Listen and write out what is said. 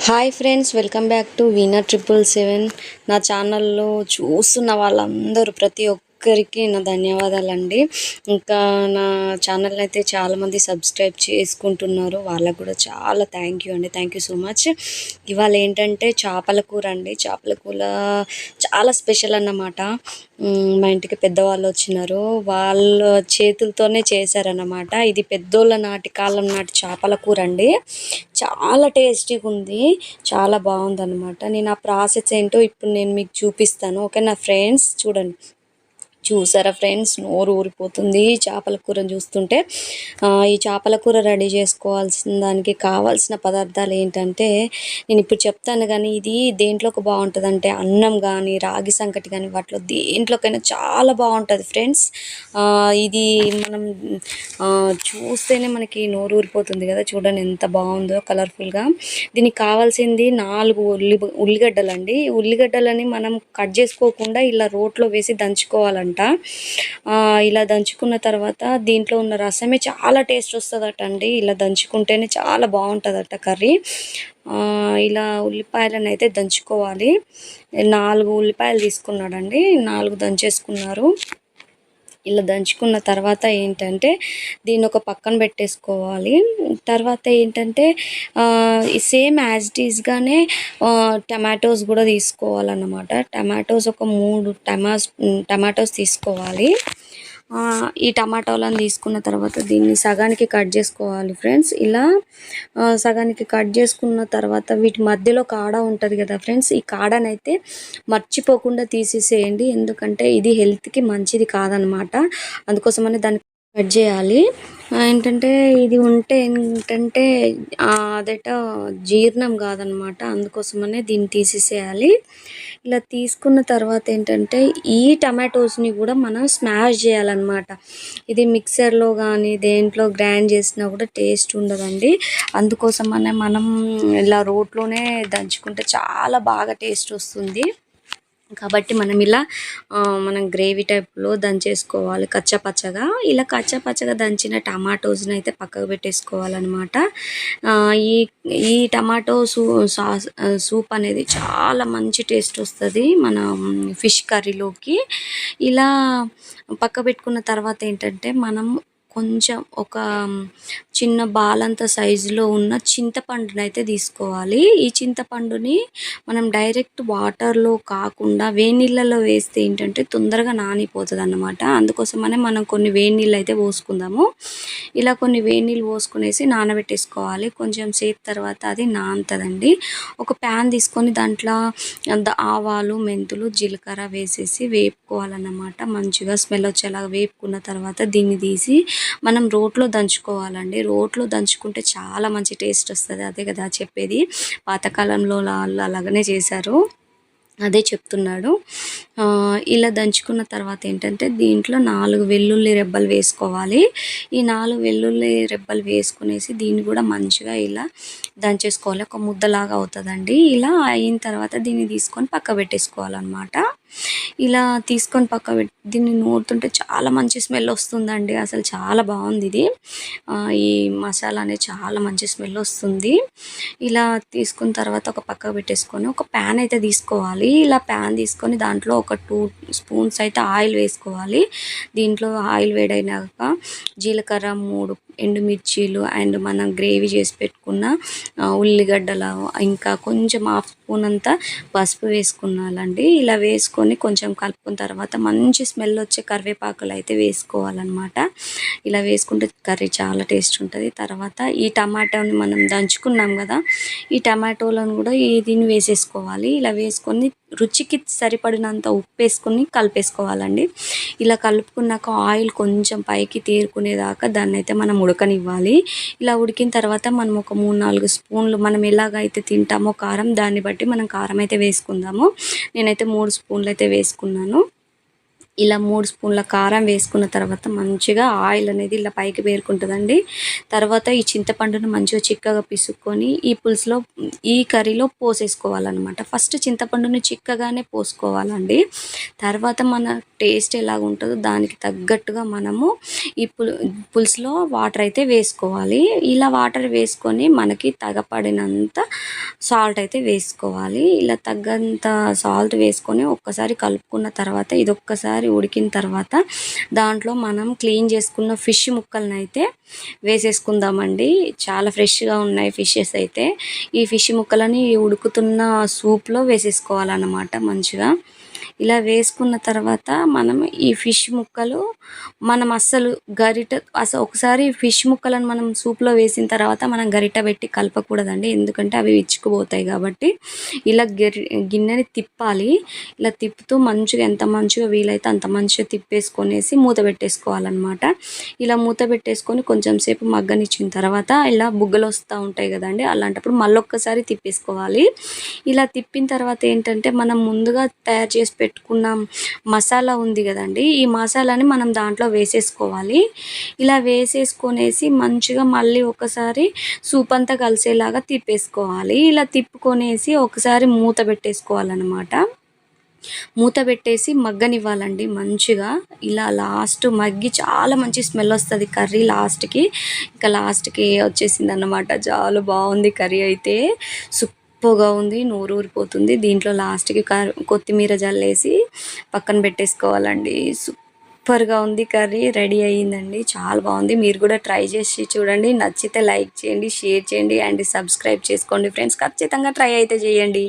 Hi friends, welcome back to vena 777. నా ఛానల్లో చూస్తున్న వాళ్ళందరూ ప్రతి ఒక్కరికి నా ధన్యవాదాలండి. ఇంకా నా ఛానల్ అయితే చాలామంది సబ్స్క్రైబ్ చేసుకుంటున్నారు, వాళ్ళకు కూడా చాలా థ్యాంక్ యూ అండి. Thank you so much. ఇవాళ ఏంటంటే చేపల కూర అండి. చేపల కూర చాలా స్పెషల్ అన్నమాట. మా ఇంటికి పెద్దవాళ్ళు వచ్చినారు, వాళ్ళ చేతులతోనే చేశారన్నమాట. ఇది పెద్దోళ్ళ నాటి కాలం నాటి చేపల కూర అండి. చాలా టేస్టీగా ఉంది, చాలా బాగుందన్నమాట. నేను ఆ ప్రాసెస్ ఏంటో ఇప్పుడు నేను మీకు చూపిస్తాను. ఓకే నా ఫ్రెండ్స్, చూడండి. చూసారా ఫ్రెండ్స్, నోరు ఊరిపోతుంది చేపల కూరను చూస్తుంటే. ఈ చేపల కూర రెడీ చేసుకోవాల్సిన దానికి కావాల్సిన పదార్థాలు ఏంటంటే నేను ఇప్పుడు చెప్తాను. కానీ ఇది దేంట్లోకి బాగుంటుంది అంటే అన్నం కానీ రాగి సంకటి కానీ వాటిలో దేంట్లోకైనా చాలా బాగుంటుంది ఫ్రెండ్స్. ఇది మనం చూస్తేనే మనకి నోరు ఊరిపోతుంది కదా. చూడండి ఎంత బాగుందో కలర్ఫుల్గా. దీనికి కావాల్సింది 4 ఉల్లిగడ్డలండి. ఉల్లిగడ్డలని మనం కట్ చేసుకోకుండా ఇలా రోట్లో వేసి దంచుకోవాలంట. ఇలా దంచుకున్న తర్వాత దీంట్లో ఉన్న రసమే చాలా టేస్ట్ వస్తుందట అండి. ఇలా దంచుకుంటేనే చాలా బాగుంటుందట కర్రీ. ఇలా ఉల్లిపాయలను అయితే దంచుకోవాలి. 4 ఉల్లిపాయలు తీసుకున్నాడండి, 4 దంచేసుకున్నారు. ఇలా దంచుకున్న తర్వాత ఏంటంటే దీన్ని ఒక పక్కన పెట్టేసుకోవాలి. తర్వాత ఏంటంటే సేమ్ యాజ్ ఇట్ ఈస్గానే టమాటోస్ కూడా తీసుకోవాలన్నమాట. టమాటోస్ ఒక 3 టమాటోస్ తీసుకోవాలి. ఈ టమాటోలను తీసుకున్న తర్వాత దీన్ని సగానికి కట్ చేసుకోవాలి ఫ్రెండ్స్. ఇలా సగానికి కట్ చేసుకున్న తర్వాత వీటి మధ్యలో కాడ ఉంటుంది కదా ఫ్రెండ్స్, ఈ కాడనైతే మర్చిపోకుండా తీసేసేయండి. ఎందుకంటే ఇది హెల్త్కి మంచిది కాదనమాట. అందుకోసమని దాన్ని కట్ చేయాలి. ఏంటంటే ఇది ఉంటే ఏంటంటే అదేట జీర్ణం కాదనమాట. అందుకోసమనే దీన్ని తీసేసేయాలి. ఇలా తీసుకున్న తర్వాత ఏంటంటే ఈ టమాటోస్ని కూడా మనం స్మాష్ చేయాలన్నమాట. ఇది మిక్సర్లో కానీ దేంట్లో గ్రైండ్ చేసినా కూడా టేస్ట్ ఉండదండి. అందుకోసమనే మనం ఇలా రోట్లోనే దంచుకుంటే చాలా బాగా టేస్ట్ వస్తుంది. కాబట్టి మనం ఇలా మనం గ్రేవీ టైప్లో దంచేసుకోవాలి కచ్చపచ్చగా. ఇలా కచ్చపచ్చగా దంచిన టమాటోస్ని అయితే పక్కకు పెట్టేసుకోవాలన్నమాట. ఈ ఈ టమాటో సూప్ అనేది చాలా మంచి టేస్ట్ వస్తుంది మన ఫిష్ కర్రీలోకి. ఇలా పక్క పెట్టుకున్న తర్వాత ఏంటంటే మనం కొంచెం ఒక చిన్న బాలంత సైజులో ఉన్న చింతపండుని అయితే తీసుకోవాలి. ఈ చింతపండుని మనం డైరెక్ట్ వాటర్లో కాకుండా వేడి నీళ్ళలో వేస్తే ఏంటంటే తొందరగా నానిపోతుంది అన్నమాట. అందుకోసమనే మనం కొన్ని వేడి నీళ్ళు అయితే పోసుకుందాము. ఇలా కొన్ని వేడి నీళ్ళు పోసుకునేసి నానబెట్టేసుకోవాలి. కొంచెం సేపు తర్వాత అది నానుతుందండి. ఒక ప్యాన్ తీసుకొని దాంట్లో ఆవాలు, మెంతులు, జీలకర్ర వేసేసి వేపుకోవాలన్నమాట. మంచిగా స్మెల్ వచ్చేలాగా వేపుకున్న తర్వాత దీన్ని తీసి మనం రోట్లో దంచుకోవాలండి. రోట్లో దంచుకుంటే చాలా మంచి టేస్ట్ వస్తుంది. అదే కదా చెప్పేది, పాతకాలంలో వాళ్ళు అలాగనే చేశారు, అదే చెప్తున్నాడు. ఇలా దంచుకున్న తర్వాత ఏంటంటే దీంట్లో 4 వెల్లుల్లి రెబ్బలు వేసుకోవాలి. ఈ 4 వెల్లుల్లి రెబ్బలు వేసుకునేసి దీన్ని కూడా మంచిగా ఇలా దంచేసుకోవాలి. ఒక ముద్దలాగా అవుతుందండి. ఇలా అయిన తర్వాత దీన్ని తీసుకొని పక్క పెట్టేసుకోవాలన్నమాట. ఇలా తీసుకొని పక్క పెట్టి దీన్ని నూరుతుంటే చాలా మంచి స్మెల్ వస్తుందండి. అసలు చాలా బాగుంది ఇది. ఈ మసాలా అనేది చాలా మంచి స్మెల్ వస్తుంది. ఇలా తీసుకున్న తర్వాత ఒక పక్క పెట్టేసుకొని ఒక ప్యాన్ అయితే తీసుకోవాలి. ఇలా ప్యాన్ తీసుకొని దాంట్లో ఒక 2 స్పూన్స్ అయితే ఆయిల్ వేసుకోవాలి. దీంట్లో ఆయిల్ వేడైనాక జీలకర్ర, 3 ఎండుమిర్చీలు అండ్ మనం గ్రేవీ చేసి పెట్టుకున్న ఉల్లిగడ్డలు, ఇంకా కొంచెం 1/2 స్పూన్ అంతా పసుపు వేసుకున్నాలండి. ఇలా వేసుకొని కొంచెం కలుపుకున్న తర్వాత మంచి స్మెల్ వచ్చే కరివేపాకులు అయితే వేసుకోవాలన్నమాట. ఇలా వేసుకుంటే కర్రీ చాలా టేస్ట్ ఉంటుంది. తర్వాత ఈ టమాటాని మనం దంచుకున్నాం కదా, ఈ టమాటోలను కూడా దీన్ని వేసేసుకోవాలి. ఇలా వేసుకొని రుచికి సరిపడినంత ఉప్పు వేసుకొని కలిపేసుకోవాలండి. ఇలా కలుపుకున్నాక ఆయిల్ కొంచెం పైకి తేరుకునేదాకా దాన్ని అయితే మనం ఉడకనివ్వాలి. ఇలా ఉడికిన తర్వాత మనం ఒక 3-4 స్పూన్లు మనం ఎలాగైతే తింటామో కారం, దాన్ని బట్టి మనం కారం అయితే వేసుకుందాము. నేనైతే 3 స్పూన్లు అయితే వేసుకున్నాను. ఇలా 3 స్పూన్ల కారం వేసుకున్న తర్వాత మంచిగా ఆయిల్ అనేది ఇలా పైకి పేరుకుంటుందండి. తర్వాత ఈ చింతపండును మంచిగా చిక్కగా పిసుక్కొని ఈ పులుసులో, ఈ కర్రీలో పోసేసుకోవాలన్నమాట. ఫస్ట్ చింతపండుని చిక్కగానే పోసుకోవాలండి. తర్వాత మన టేస్ట్ ఎలాగ ఉంటుందో దానికి తగ్గట్టుగా మనము ఈ పులుసులో వాటర్ అయితే వేసుకోవాలి. ఇలా వాటర్ వేసుకొని మనకి తగపడినంత సాల్ట్ అయితే వేసుకోవాలి. ఇలా తగ్గంత సాల్ట్ వేసుకొని ఒక్కసారి కలుపుకున్న తర్వాత ఇదొక్కసారి ఉడికిన తర్వాత దాంట్లో మనం క్లీన్ చేసుకున్న ఫిష్ ముక్కలనైతే వేసేసుకుందామండి. చాలా ఫ్రెష్‌గా ఉన్నాయి ఫిషెస్ అయితే. ఈ ఫిష్ ముక్కలని ఉడుకుతున్న సూప్‌లో వేసేసుకోవాలన్నమాట మంచిగా. ఇలా వేసుకున్న తర్వాత మనం ఈ ఫిష్ ముక్కలు మనం అస్సలు ఒకసారి ఫిష్ ముక్కలను మనం సూప్‌లో వేసిన తర్వాత మనం గరిటె పెట్టి కలపకూడదండి. ఎందుకంటే అవి విచ్చుకుపోతాయి కాబట్టి ఇలా గిన్నెని తిప్పాలి. ఇలా తిప్పుతూ మంచిగా ఎంత మంచిగా వీలైతే అంత మంచిగా తిప్పేసుకొనేసి మూత పెట్టేసుకోవాలన్నమాట. ఇలా మూత పెట్టేసుకొని కొంచెం సేపు మగ్గనిచ్చిన తర్వాత ఇలా బుగ్గలు వస్తూ ఉంటాయి కదండీ! అలాంటప్పుడు మళ్ళొక్కసారి తిప్పేసుకోవాలి. ఇలా తిప్పిన తర్వాత ఏంటంటే మనం ముందుగా తయారు చేసి పెట్టుకున్న మసాలా ఉంది కదండీ! ఈ మసాలాని మనం దాంట్లో వేసేసుకోవాలి. ఇలా వేసేసుకొనేసి మంచిగా మళ్ళీ ఒకసారి సూప్ అంతా కలిసేలాగా తిప్పేసుకోవాలి. ఇలా తిప్పుకొనేసి ఒకసారి మూత పెట్టేసుకోవాలన్నమాట. మూత పెట్టేసి మగ్గనివ్వాలండి మంచిగా. ఇలా లాస్ట్ మగ్గి చాలా మంచి స్మెల్ వస్తది కర్రీ లాస్ట్‌కి. ఇంకా లాస్ట్‌కి వచ్చేసిందన్నమాట. చాలా బాగుంది కర్రీ అయితే. సూపర్‌గా ఉంది. నోరూరిపోతుంది. దీంట్లో లాస్ట్‌కి కొత్తిమీర జల్లేసి పక్కన పెట్టేసుకోవాలండి. సూపర్‌గా ఉంది కర్రీ. రెడీ అయ్యిందండి. చాలా బాగుంది. మీరు కూడా ట్రై చేసి చూడండి. నచ్చితే లైక్ చేయండి, షేర్ చేయండి అండ్ సబ్స్క్రైబ్ చేసుకోండి ఫ్రెండ్స్. ఖచ్చితంగా ట్రై అయితే చేయండి.